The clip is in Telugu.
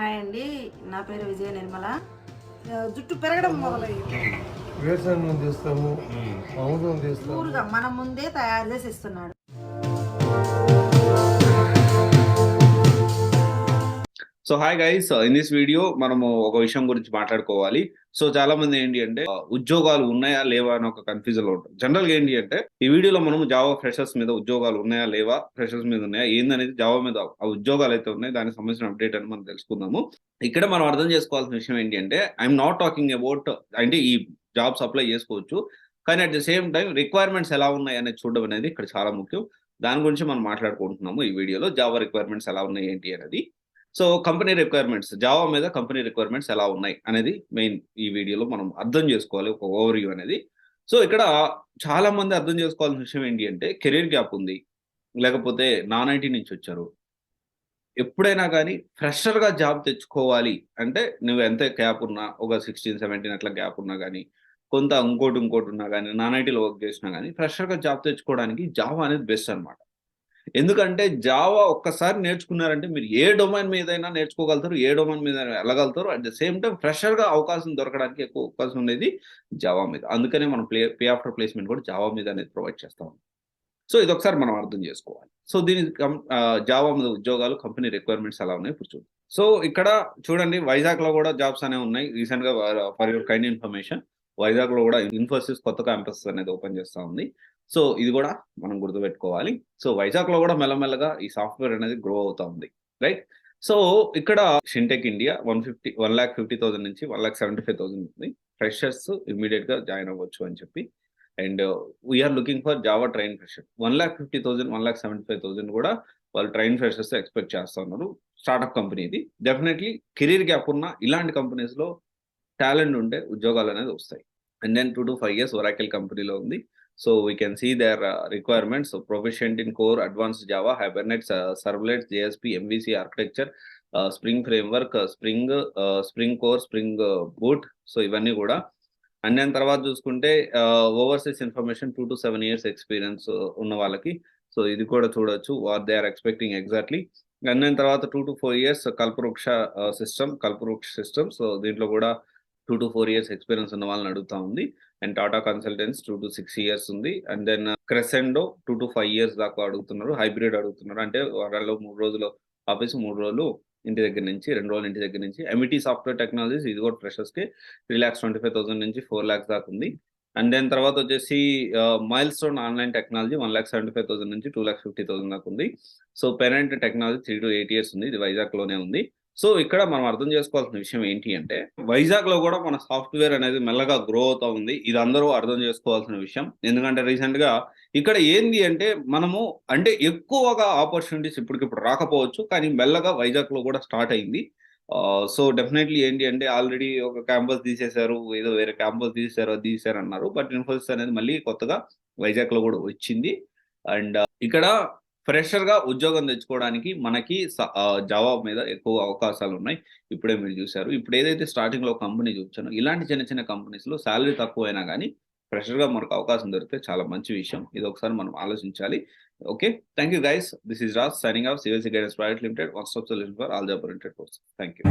హాయ్ అండి, నా పేరు విజయ నిర్మల. జుట్టు పెరగడం మొదలైంది. వేరుశనగ తీస్తాము, ఆముదం తీస్తాము. పూర్గా మన ముందే తయారు చేసి ఇస్తున్నాడు. So hi guys, in this video మనము ఒక విషయం గురించి మాట్లాడుకోవాలి. సో చాలా మంది ఏంటి అంటే ఉద్యోగాలు ఉన్నాయా లేవా అని ఒక కన్ఫ్యూజన్ లో ఉంటారు. జనరల్ గా ఏంటి అంటే ఈ వీడియోలో మనం జావా ఫ్రెషర్స్ మీద ఉద్యోగాలు ఉన్నాయా లేవా, ఫ్రెషర్స్ మీద ఉన్నాయా ఏందనేది, జావా మీద ఆ ఉద్యోగాలు అయితే ఉన్నాయి దానికి సంబంధించిన అప్డేట్ అని మనం తెలుసుకుందాము. ఇక్కడ మనం అర్థం చేసుకోవాల్సిన విషయం ఏంటి అంటే ఐఎమ్ నాట్ టాకింగ్ అబౌట్ అంటే ఈ జాబ్స్ అప్లై చేసుకోవచ్చు, కానీ at the same time requirements ఎలా ఉన్నాయి అనేది చూడడం అనేది ఇక్కడ చాలా ముఖ్యం. దాని గురించి మనం మాట్లాడుకుంటున్నాము ఈ వీడియోలో. జావా రిక్వైర్మెంట్స్ ఎలా ఉన్నాయి ఏంటి అనేది. సో కంపెనీ రిక్వైర్మెంట్స్, జావా మీద కంపెనీ రిక్వైర్మెంట్స్ ఎలా ఉన్నాయి అనేది మెయిన్ ఈ వీడియోలో మనం అర్థం చేసుకోవాలి, ఒక ఓవర్ వ్యూ అనేది. సో ఇక్కడ చాలా మంది అర్థం చేసుకోవాల్సిన విషయం ఏంటి అంటే కెరీర్ గ్యాప్ ఉంది, లేకపోతే నాన్ ఐటీ నుంచి వచ్చారు. ఎప్పుడైనా కానీ ఫ్రెషర్గా జాబ్ తెచ్చుకోవాలి అంటే నువ్వు ఎంత గ్యాప్ ఉన్నా, ఒక 16-17 అట్లా గ్యాప్ ఉన్నా కానీ, కొంత ఇంకోటి ఉన్నా కానీ, నాన్ ఐటీలో వర్క్ చేసినా కానీ ఫ్రెషర్గా జాబ్ తెచ్చుకోవడానికి జావా అనేది బెస్ట్ అనమాట. ఎందుకంటే జావా ఒక్కసారి నేర్చుకున్నారంటే మీరు ఏ డొమైన్ మీదైనా నేర్చుకోగలుగుతారు, ఏ డొమైన్ మీద వెళ్ళగలుగుతారు. అట్ ద సేమ్ టైం ఫ్రెషర్గా అవకాశం దొరకడానికి ఎక్కువ అవకాశం ఉండేది జావా మీద. అందుకనే మనం పే ఆఫ్టర్ ప్లేస్మెంట్ కూడా జావా మీద అనేది ప్రొవైడ్ చేస్తాం. సో ఇది ఒకసారి మనం అర్థం చేసుకోవాలి. సో దీని జావా మీద ఉద్యోగాలు, కంపెనీ రిక్వైర్మెంట్స్ ఎలా ఉన్నాయి ఇప్పుడు చూద్దాం. సో ఇక్కడ చూడండి, వైజాగ్లో కూడా జాబ్స్ అనేవి ఉన్నాయి. రీసెంట్గా ఫర్ యువర్ కైండ్ ఇన్ఫర్మేషన్, వైజాగ్లో కూడా ఇన్ఫోసిస్ కొత్త క్యాంపస్ అనేది ఓపెన్ చేస్తూ ఉంది. సో ఇది కూడా మనం గుర్తుపెట్టుకోవాలి. సో వైజాగ్లో కూడా మెల్లమెల్లగా ఈ సాఫ్ట్వేర్ అనేది గ్రో అవుతా ఉంది, రైట్. సో ఇక్కడ షింటెక్ ఇండియా 1,50,000 నుంచి 1,75,000 ఉంది. ఫ్రెషర్స్ ఇమీడియట్ గా జాయిన్ అవ్వచ్చు అని చెప్పి. And we are looking for Java train fresher. 1,50,000, 1,75,000 కూడా వాళ్ళు ట్రైన్ ఫ్రెషర్స్ ఎక్స్పెక్ట్ చేస్తూ ఉన్నారు. స్టార్ట్అప్ కంపెనీ ఇది. డెఫినెట్లీ కెరీర్ గ్యాప్ ఉన్న ఇలాంటి కంపెనీస్ లో టాలెంట్ ఉంటే ఉద్యోగాలు అనేది వస్తాయి. And then 2 to 5 years Oracle కంపెనీలో ఉంది. So we can see their requirements. So proficient in core, advanced Java, Hibernate, servlets, JSP, MVC architecture, Spring framework, Spring core, Spring boot. So ఇవన్నీ కూడా. అండ్ దెన్ తర్వాత చూసుకుంటే overseas information 2 to 7 years experience ఉన్న వాళ్ళకి. సో ఇది కూడా చూడొచ్చు what they are expecting exactly. And then తర్వాత 2 to 4 years Kalpavriksha system. So దీంట్లో కూడా 2 to 4 years ఎక్స్పీరియన్స్ ఉన్న వాళ్ళని అడుగుతా ఉంది. And Tata consultancy 2 to 6 years ఉంది. And then Crescendo 2 to 5 years దాకా అడుగుతున్నారు. హైబ్రిడ్ అడుగుతున్నారు, అంటే వారాల్లో 3 రోజులు ఆఫీస్, 3 రోజులు ఇంటి దగ్గర నుంచి, 2 రోజులు ఇంటి దగ్గర నుంచి. ఎంఈటీ సాఫ్ట్వేర్ టెక్నాలజీస్, ఇది కూడా ఫ్రెషర్స్కి 3,25,000 నుంచి 4 lakhs దాకా ఉంది. అండ్ దెన్ తర్వాత వచ్చేసి మైల్ స్టోన్ ఆన్లైన్ టెక్నాలజీ 1,75,000 నుంచి 2,50,000 దాకా ఉంది. So parent technology 3 to 8 years ఉంది. ఇది వైజాగ్ లోనే ఉంది. సో ఇక్కడ మనం అర్థం చేసుకోవాల్సిన విషయం ఏంటి అంటే వైజాగ్ లో కూడా మన సాఫ్ట్వేర్ అనేది మెల్లగా గ్రో అవుతా ఉంది. ఇది అందరూ అర్థం చేసుకోవాల్సిన విషయం. ఎందుకంటే రీసెంట్ గా ఇక్కడ ఏంది అంటే మనము అంటే ఎక్కువగా ఆపర్చునిటీస్ ఇప్పటికిప్పుడు రాకపోవచ్చు, కానీ మెల్లగా వైజాగ్ లో కూడా స్టార్ట్ అయింది. సో డెఫినెట్లీ ఏంటి అంటే ఆల్రెడీ ఒక క్యాంపస్ తీసేశారు, ఏదో వేరే క్యాంపస్ తీసేశారు అన్నారు. బట్ ఇన్ఫోసిస్ అనేది మళ్ళీ కొత్తగా వైజాగ్ లో కూడా వచ్చింది. అండ్ ఇక్కడ ఫ్రెషర్ గా ఉద్యోగం తెచ్చుకోవడానికి మనకి జావా మీద ఎక్కువ అవకాశాలు ఉన్నాయి. ఇప్పుడే మీరు చూశారు. ఇప్పుడు ఏదైతే స్టార్టింగ్ లో కంపెనీ చూపించానో ఇలాంటి చిన్న చిన్న కంపెనీస్ లో శాలరీ తక్కువైనా కానీ ఫ్రెషర్ గా మనకు అవకాశం దొరికితే చాలా మంచి విషయం. ఇది ఒకసారి మనం ఆలోచించాలి. Okay, thank you guys. This is Raj signing off CYC guidance private limited, one stop solution for all job oriented courses. Thank you.